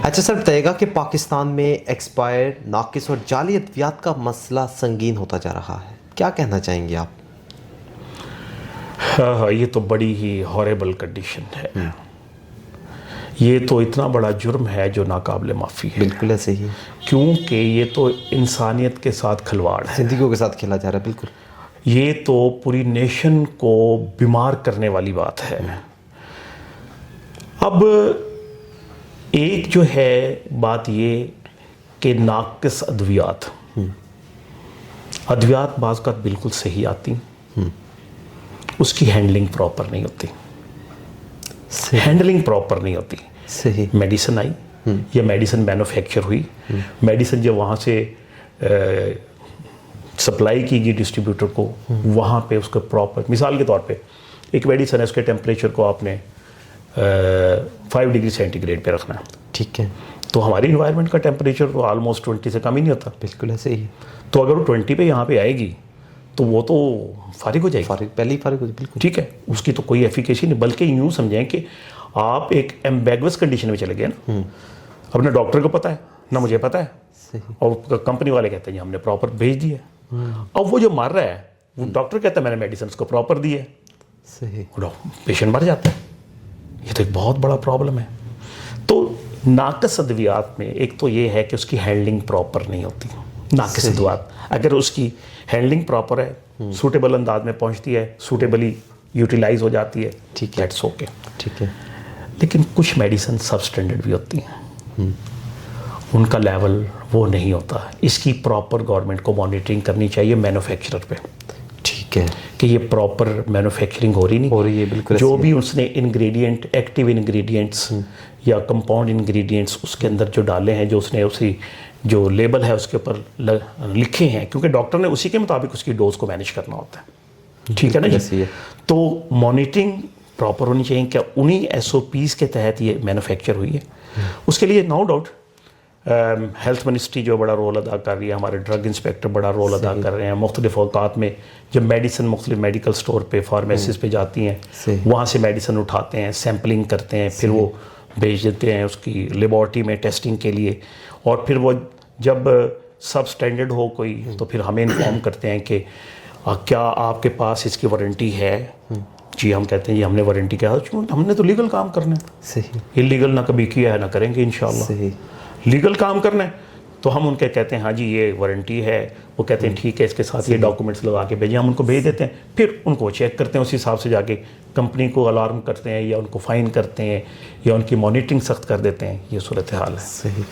اچھا سر، بتائیے گا کہ پاکستان میں ایکسپائر، ناقص اور جعلی ادویات کا مسئلہ سنگین ہوتا جا رہا ہے، کیا کہنا چاہیں گے آپ؟ ہاں یہ تو بڑی ہی ہاریبل کنڈیشن ہے. یہ تو اتنا بڑا جرم ہے جو ناقابل معافی ہے. بالکل ایسے ہی، کیونکہ یہ تو انسانیت کے ساتھ کھلواڑ ہے، زندگیوں کے ساتھ کھیلا جا رہا ہے. بالکل یہ تو پوری نیشن کو بیمار کرنے والی بات ہے. اب ایک جو ہے بات یہ کہ ناقص ادویات بعض کا بالکل صحیح آتی، اس کی ہینڈلنگ پراپر نہیں ہوتی. ہینڈلنگ پراپر نہیں ہوتی. صحیح. میڈیسن آئی یا میڈیسن مینوفیکچر ہوئی، میڈیسن جب وہاں سے سپلائی کی گئی ڈسٹریبیوٹر کو، وہاں پہ اس کو پراپر، مثال کے طور پہ ایک میڈیسن ہے، اس کے ٹیمپریچر کو آپ نے 5 ڈگری سینٹی گریڈ پہ رکھنا ہے. ٹھیک ہے. تو ہماری انوائرمنٹ کا ٹیمپریچر تو آلموسٹ 20 سے کم ہی نہیں ہوتا. بالکل ایسے ہی. تو اگر وہ 20 پہ یہاں پہ آئے گی تو وہ تو فارغ ہو جائے گی. پہلے ہی فارغ ہو جائے. بالکل ٹھیک ہے. اس کی تو کوئی ایفیکیسی نہیں، بلکہ یوں سمجھیں کہ آپ ایک ایمبیگوس کنڈیشن میں چلے گئے نا. اب نہ ڈاکٹر کو پتہ ہے نہ مجھے پتہ ہے، اور کمپنی والے کہتے ہیں ہم نے پراپر بھیج دیا. اب وہ جو مر رہا ہے، وہ ڈاکٹر کہتا ہے میں نے میڈیسن کو پراپر دی ہے، صحیح. پیشنٹ مر جاتا ہے. یہ تو ایک بہت بڑا پرابلم ہے. تو ناقص ادویات میں ایک تو یہ ہے کہ اس کی ہینڈلنگ پراپر نہیں ہوتی. ناقص ادویات اگر اس کی ہینڈلنگ پراپر ہے، سوٹیبل انداز میں پہنچتی ہے، سوٹیبلی یوٹیلائز ہو جاتی ہے، ٹھیک ہے. That's okay. ٹھیک ہے. لیکن کچھ میڈیسن سب اسٹینڈرڈ بھی ہوتی ہیں، ان کا لیول وہ نہیں ہوتا. اس کی پراپر گورنمنٹ کو مانیٹرنگ کرنی چاہیے مینوفیکچرر پہ. ٹھیک ہے. کہ یہ پراپر مینوفیکچرنگ ہو رہی نہیں ہو رہی ہے. بالکل. جو بھی اس نے انگریڈینٹ، ایکٹیو انگریڈینٹس یا کمپاؤنڈ انگریڈینٹس اس کے اندر جو ڈالے ہیں، جو اس نے اسی جو لیبل ہے اس کے اوپر لکھے ہیں، کیونکہ ڈاکٹر نے اسی کے مطابق اس کی ڈوز کو مینیج کرنا ہوتا ہے. ٹھیک ہے نا جی. تو مانیٹرنگ پراپر ہونی چاہیے کہ انہی ایس او پیز کے تحت یہ مینوفیکچر ہوئی ہے. اس کے لیے نو ڈاؤٹ ہیلتھ منسٹری جو بڑا رول ادا کر رہی ہے، ہمارے ڈرگ انسپیکٹر بڑا رول ادا کر رہے ہیں. مختلف اوقات میں جب میڈیسن مختلف میڈیکل سٹور پہ، فارمیسیز پہ جاتی ہیں، وہاں سے میڈیسن اٹھاتے ہیں، سیمپلنگ کرتے ہیں، پھر وہ بھیج دیتے ہیں اس کی لیبارٹری میں ٹیسٹنگ کے لیے. اور پھر وہ جب سب سٹینڈرڈ ہو کوئی تو پھر ہمیں انفارم کرتے ہیں کہ کیا آپ کے پاس اس کی وارنٹی ہے. جی ہم کہتے ہیں جی ہم نے وارنٹی کیا، ہم نے تو لیگل کام کرنا ہے. صحیح. انلیگل نہ کبھی کیا ہے نہ کریں گے انشاءاللہ. صحیح. لیگل کام کرنا ہے تو ہم ان کے کہتے ہیں ہاں جی یہ وارنٹی ہے. وہ کہتے ہیں ٹھیک ہے، اس کے ساتھ یہ ڈاکومنٹس لگا کے بھیجیں. ہم ان کو بھیج دیتے ہیں، پھر ان کو چیک کرتے ہیں، اسی حساب سے جا کے کمپنی کو الارم کرتے ہیں یا ان کو فائن کرتے ہیں یا ان کی مانیٹرنگ سخت کر دیتے ہیں. یہ صورتحال ہے. صحیح.